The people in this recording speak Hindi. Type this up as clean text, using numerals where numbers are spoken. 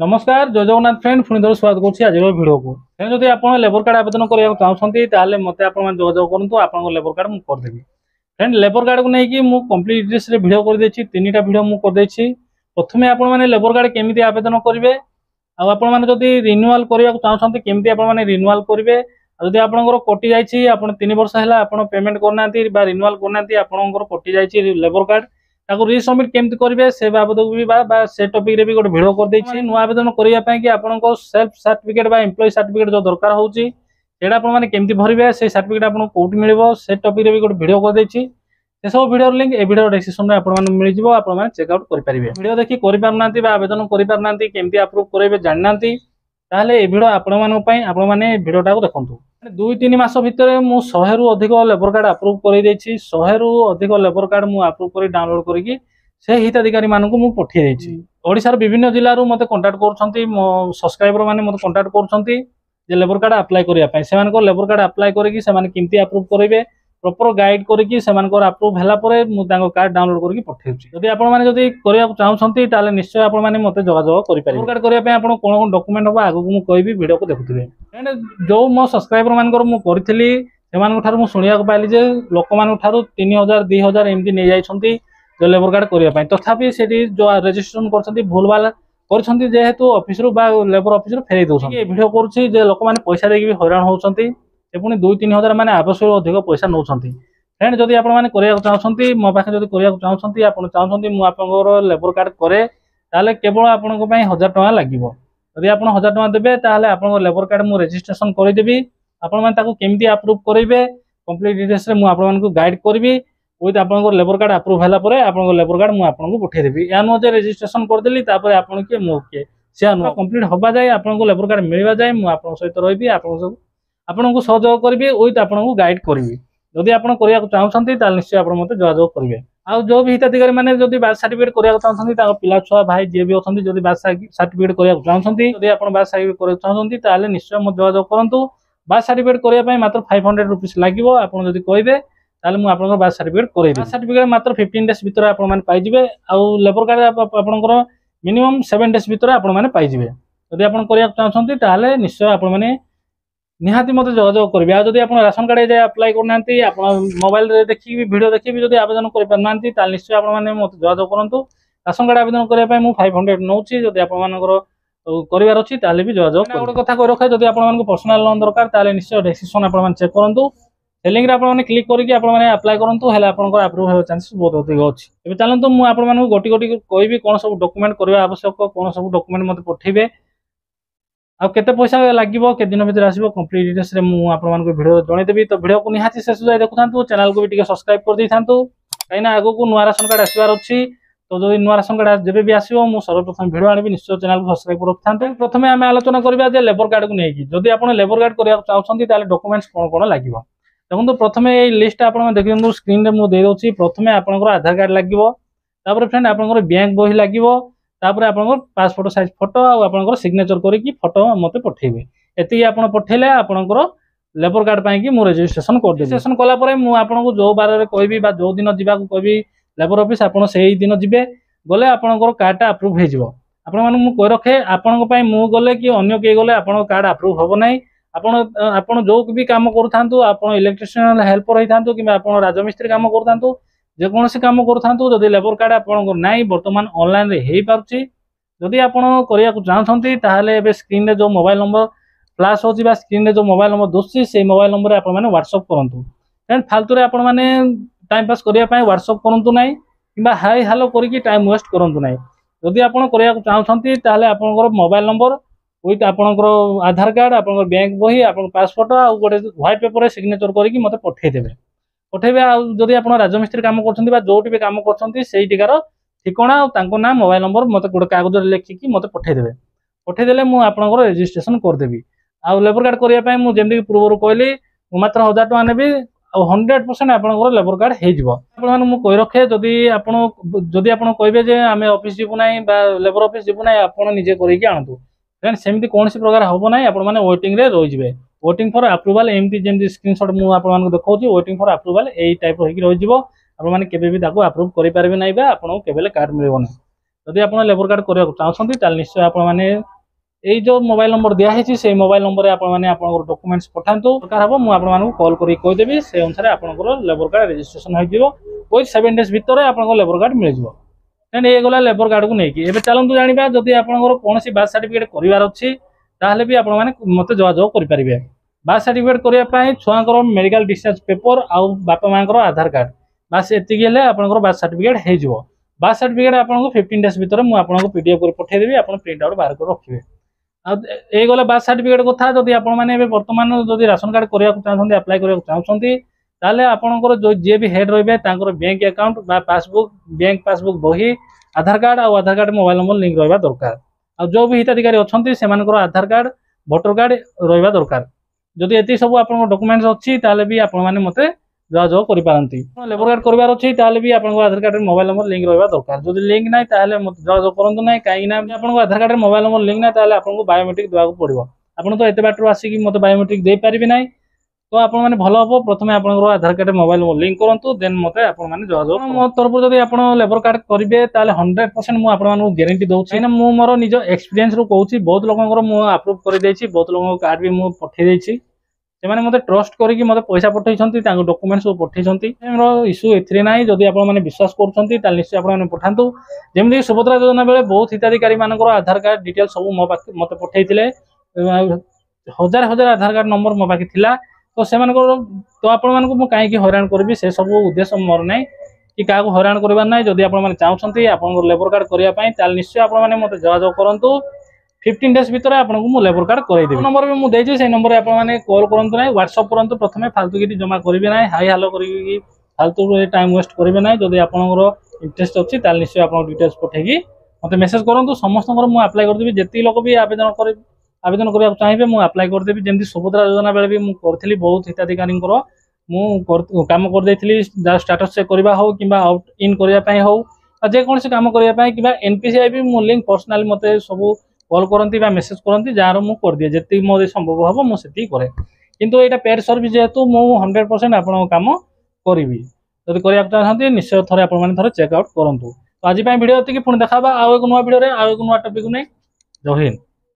नमस्कार जय जगन्नाथ फ्रेंड पुणी थोड़ा स्वागत करुँच आज भिडियो को फ्रेंड जब आप लेबर कार्ड आवेदन करने चाहते मत आप जोगाजोग करूँ आप लेबर कार्ड मुझे करदेवी। फ्रेंड लेबर कार्ड को लेकिन कम्प्लीट डिटेल्स भिडियो कर तीन टा भिडियो मुझे प्रथम आप लेबर कार्ड केमी आवेदन करेंगे आपड़ी रिन्यूआल करने चाहते केमी आप रिन्यूआल करेंगे जदि आपंकर कटि जाइए 3 वर्ष है आप पेमेंट करना रिन्यूआल करना आपंकर कटि जाइए लेबर कार्ड रिसबमिट केमती करेंगे से बाबद भी से टॉपिक रे भी गोटे भिडियो कर नुआ आवेदन करने कि आपको सेल्फ सर्टिफिकेट बा एम्प्लॉय सर्टिफिकेट जो दरकार होची सेटा आपने केमती भरबे से सर्टिफिकेट आपको कोठी मिलिबो से टॉपिक रे भी गोटे भिडियो कर देछि से सब भिडियो लिंक ए भिडियो डिस्क्रिप्शन में आपन मिल जिवो आपन चेक आउट कर परिबे। भिडियो देखि करि पारनांती बा आवेदन करि पारनांती केमती अप्रूव करबे जाननांती ताहले ए भिडियो आपन मानन पई आपन माने भिडियोटा को देखंतु। 2-3 मास भितर मु 100 रु अधिक लेबर कार्ड अप्रूव कर देछि 100 रु अधिक लेबर कार्ड मु अप्रूव करी डाउनलोड करी से हिताधिकारी मानक मु पठे देछि। ओडिसा रो विभिन्न जिल्ला रु मते कांटेक्ट करछंती मो सब्सक्राइबर माने मते कांटेक्ट करछंती जे लेबर कार्ड अप्लाई करिया पई सेमान को लेबर कार्ड अप्लाई करी से माने किमती अप्रूव करेबे प्रॉपर गाइड करी से मानकर अप्रूव हला परे मु तांको कार्ड डाउनलोड करी पठेउछि। जदि आपण माने जदि करिया चाहछंती ताले निश्चय आपण माने मते जोगाजोग करि पारिबे। लेबर कार्ड करिया पई आपण कोन कोन डॉक्यूमेंट होबा आगु मु कहबी वीडियो को देखुथिबे। एंड जो मो सब्सक्राइबर मानकर मु करथिली सेमान ठार मु सुनिया को पाइली जे लोक मान ठार 3000 2000 एमती नै जाइछंती जो लेबर कार्ड करिया पई तथापि सेठी जो रजिस्ट्रेशन करछंती भूलभाल करछंती जेहेतु ऑफिस रु बा लेबर ऑफिस रु फेरै दोछंती। ए वीडियो करूछि जे लोक माने पैसा देकी भी हैरान होछंती से पुणी 2-3 हजार माने आवश्यक अधिक पैसा नौछंती। फ्रेंड जदि आपण माने करिया चाहछंती मो पाखे जदि करिया चाहछंती आपण चाहछंती मु आपनकर लेबर कार्ड करे ताले केवल आपनको पई 1000 टका लागिवो। जदि आपण 1000 टका देबे ताले आपनकर लेबर कार्ड मु रजिस्ट्रेशन करि देबी आपण माने ताको केमती अप्रूव करेबे कंप्लीट डिटेल्स रे मु आपण मानकु गाइड करबी विथ आपनकर लेबर कार्ड अप्रूव हला परे आपनकर लेबर कार्ड मु आपनको पठे देबी। या नो जे रजिस्ट्रेशन कर देली तापर आपण के मो के से नो कंप्लीट होबा जाय आपनको लेबर कार्ड मिलबा जाय मु आपण सहित रहबी आपनको सहयोग करबी विथ आपनको गाइड करबी। जदि आपण करिया चाहछंती ताल निश्चय आपण मते जोगाजोग करिवे। आ जो भी हिताधिकारी माने जदि बाथ सर्टिफिकेट करिया चाहछंती ता पिला छुआ भाई जे भी अछंती जदि बाथ सर्टिफिकेट करिया चाहछंती जदि आपण बाथ सर्टिफिकेट करिया चाहछंती ताले निश्चय मते जोगाजोग करंतु। बाथ सर्टिफिकेट करिया पई मात्र 500 रुपीस लागिवो आपण जदि कहबे ताले मु आपनकर बाथ सर्टिफिकेट करैबे। बाथ सर्टिफिकेट मात्र 15 डेज भीतर आपण माने पाइ जिवे आ लेबर कार्ड आपनकर मिनिमम 7 डेज भीतर आपण माने पाइ जिवे। जदि आपण करिया चाहछंती ताले निश्चय आपण माने निहाती मते जोगाजोग करेंगे। आ जदि आपण राशन कार्ड अप्लाई करनांती आपण मोबाइल रे देखि वीडियो देखि जदि आवेदन कर पारनांती ताल निश्चय आपण माने मते जोगाजोग करंतु। राशन कार्ड आवेदन करिया पई मु 500 नौची जदि आपण मानकर करिवार अछि ताले भी जोगाजोग कर। गोटे कथा कहि रखे जदि आपण मानक पर्सनल लोन दरकार ताले निश्चय डिस्क्रिप्शन आपण माने चेक करंतु से लिंक रे आपण माने क्लिक करके आपण माने अप्लाई करंतु हेले आपनकर अप्रूव हो चांसेस बहुत अधिक अछि। एबे चलंतु मु आपण मानक गोटी गोटी कहबी कोन सब डॉक्यूमेंट करबा आवश्यक कोन सब डॉक्यूमेंट मते पठेबे आ केते पैसा लागिवो के दिन भीतर आसीबो कंप्लीट डिटेल्स रे मु आपण मानक वीडियो जणे देबी। तो वीडियो को निहाती शेष जाय देखुथांतु चैनल को भी टिके सब्सक्राइब कर दैथांतु काइना आगो को नुआ राशन कार्ड आसीबार अछि। तो जदि नुआ राशन कार्ड जेबे भी आसीबो मु सर्वप्रथम वीडियो आनिबी निश्चय चैनल को सब्सक्राइब कर रखथांतु। प्रथमे आमे आलोचना करबा जे लेबर कार्ड को नेकी जदि आपण लेबर कार्ड करिया चाहछंती ताले डॉक्यूमेंट्स कोन कोन लागिवो देखंतु। प्रथमे ए लिस्ट आपण देखियंतु स्क्रीन रे मु दे दोछि। प्रथमे आपनकर आधार कार्ड लागिवो तापर फ्रेंड आपनकर बैंक बही लागिवो तापर आपनकर पासपोर्ट साइज फोटो आ आपनकर सिग्नेचर करिकि फोटो मते पठेबे। एति आपण पठेले आपनकर लेबर कार्ड पाई कि मु रजिस्ट्रेशन कर दे। रजिस्ट्रेशन कला परे मु आपनको जो बार रे कहबी बा जो दिन जिबा को कहबी लेबर ऑफिस आपण सेही दिन जिबे गले आपनकर कार्ड अप्रूव हे जिवो। आपण माने मु कह रखे आपनको पाई मु गले कि अन्य के गले आपनको कार्ड अप्रूव होबो नै। आपण जो भी काम करथांतु आपण इलेक्ट्रिशियन हेल्पर रहिथांतु कि आपण राजमिस्त्री काम करथांतु जे कोनोसी काम करथांतु जदि लेबर कार्ड आपनको नाही वर्तमान ऑनलाइन रे हेई पारुची जदि आपण करिया चाहछंती ताहाले एबे स्क्रीन रे जो मोबाइल नंबर फ्लैश होची बा स्क्रीन रे जो मोबाइल नंबर दोसी से मोबाइल नंबर रे आपण माने व्हाट्सएप करंतु। एंड फालतू रे आपण माने टाइम पास करिया पई व्हाट्सएप करंतु नाही किबा हाय हेलो करिकि टाइम वेस्ट करंतु नाही। जदि आपण करिया चाहछंती ताहाले आपनकर मोबाइल नंबर विथ आपनकर आधार कार्ड आपनकर बैंक बही आपन पासपोर्ट आ गोटे व्हाइट पेपर रे सिग्नेचर करिकि मते पठेइ देबे। पठेबे आ जदि आपण राजमिस्त्री काम करछंती बा जोटी भी काम करछंती सेही टिकार ठिकाना और तांको नाम मोबाइल नंबर मते गोटे कागज रे लिखिकि मते पठेइ देबे। पठेइ देले मु आपनकर रजिस्ट्रेशन कर देबी। आ लेबर कार्ड करिया पई मु जेमि पूर्व कहली मात्र 1000 टका नेबी आ 100% आपनकर लेबर कार्ड हे जिवो। आपण माने मु कहि रखे जदि आपण कहबे जे आमे ऑफिस जिवु नाही बा लेबर ऑफिस जिवु नाही आपण निजे करिकि आणतु फ्रेंड सेमती कोनसी प्रकार होबो नाही। आपण माने वेटिंग रे रहि जिवे वेटिंग फॉर अप्रूवल एमती जेमती स्क्रीनशॉट मु आपण मानक देखौची वेटिंग फॉर अप्रूवल एई टाइप होइकि रहि जिवो। आपण माने केबे भी ताको अप्रूव करि पारबे नाही बा आपण केबेले कार्ड मिलबो नाही। जदि आप लेबर कार्ड करने चाहते ताल निश्चय आप यही जो मोबाइल नंबर दिखाई से मोबाइल नंबर आप डॉक्यूमेंट्स पठातु दरकार हम मुझे कॉल करदेवी से अनुसार आप लेबर कार्ड रजिस्ट्रेशन हो 7 डेज भितर आप लेबर कार्ड मिल जाए। देन ये गला लेबर कार्ड को लेकिन एवं चलते जाना जदि आप कौन बार्थ सर्टिफिकेट करार अच्छी ताहले भी आप मत जोगाजोग करेंगे। बार्थ सर्टिफिकेट करने छुआर मेडिकल डिस्चार्ज पेपर आउ बापा माँ आधार कार्ड बास एतिक आप बार्थ सर्टिफिकेट हो। बार्थ सर्टिफिकेट आपको 15 डेज भितर मुझे पीडीएफ कर पठेदेवी आप प्रिंट आउट बाहर कर रखिए। ये गला बार्थ सर्टिफिकेट कथा जदि आपने बर्तमान जदि राशन कार्ड करने चाहते अप्लाई करने चाहते ताले आपनकर जो जे भी हेड रहिबे तांकर बैंक अकाउंट बा पासबुक बैंक पासबुक बही आधार कार्ड मोबाइल नंबर लिंक रहिबा दरकार। आ जो भी हिताधिकारी अछंती सेमानकर आधार कार्ड वोटर कार्ड रहिबा दरकार। जदि एति सब आपन डॉक्यूमेंट्स अछि ताले भी आपन माने मते जोगाजोग करि पारंती। लेबर कार्ड करबार अछि ताले भी आपन आधार कार्ड मोबाइल नंबर लिंक रहिबा दरकार। जदि लिंक नै ताले मते जोगाजोग करंतु नै काई ना आपन आधार कार्ड मोबाइल नंबर लिंक नै ताले आपन बायोमेट्रिक देबाक पड़िबो। आपन तो एते बाटरो आसी कि मते बायोमेट्रिक दे पारिबे नै तो आप भल हम प्रथम आप आधार कार्ड मोबाइल लिंक करूँ देन मत जोगाजोग मो तरफ जब आप लेबर कार्ड करेंगे 100% मुझे गारंटी दूसरी मुझे मोर निज एक्सपीरियंस रू कहूँ बहुत लोक आप्रुव कर बहुत लोगों कार्ड भी मुझे पठे से मत ट्रस्ट करके मत पैसा पठे डॉक्यूमेंट्स सब पठे इश्यू ए ना जदि आप विश्वास कर निश्चय आप पठातु जमी सुभद्रा योजना बेले बहुत हिताधिकारी मान आधार कार्ड डिटेल सब मत पठे हजार हजार आधार कार्ड नंबर मो पाखे थिला तो से तो आपण कहीं हैरान करी से सब उद्देश्य मोर ना कि क्या हैरान करवार ना जदि आप चाहते आप लेबर कार्ड करने निश्चय आप मत जोगाजोग करूँ 15 डेज भितर आपको लेबर कार्ड करदेवी। नंबर भी मुझे से नंबर आप कॉल करूँ ना व्हाट्सअप करूँ प्रथम फालतू कि जमा करेंगे ना हाई हालो कर फालतू टाइम वेस्ट करेंगे ना जदि आप इंटरेस्ट अच्छी निश्चय आप डिटेल्स पठेगी मत मेसेज करूँ समस्त मुझे अप्लाई करदेवी जितने लोग भी आवेदन करने चाहिए मुझे अप्लाई करदेवी जमी सुभद्रा योजना बेले भी मुझे बहुत हिताधिकारी कम कर स्टाटस चेक करवा हो कि आउट इन करने हो जेकोसी कम करने कि एनपीसीआई भी मु लिंक पर्सनाली मत सब कॉल करती मेसेज करती जार मुझे कर दिए जी मो संभव हम मुझे कै कितु यहाँ पेड सर्विस जेहेतु मुझे 100% आप कम करी जब करने चाहते निश्चय थे आप चेकआउट करूँ। तो आज भिडियो ये पुणी देखा आउ एक नुआ भिडियो आउ एक नुआ टॉपिक नहीं। जय हिंद।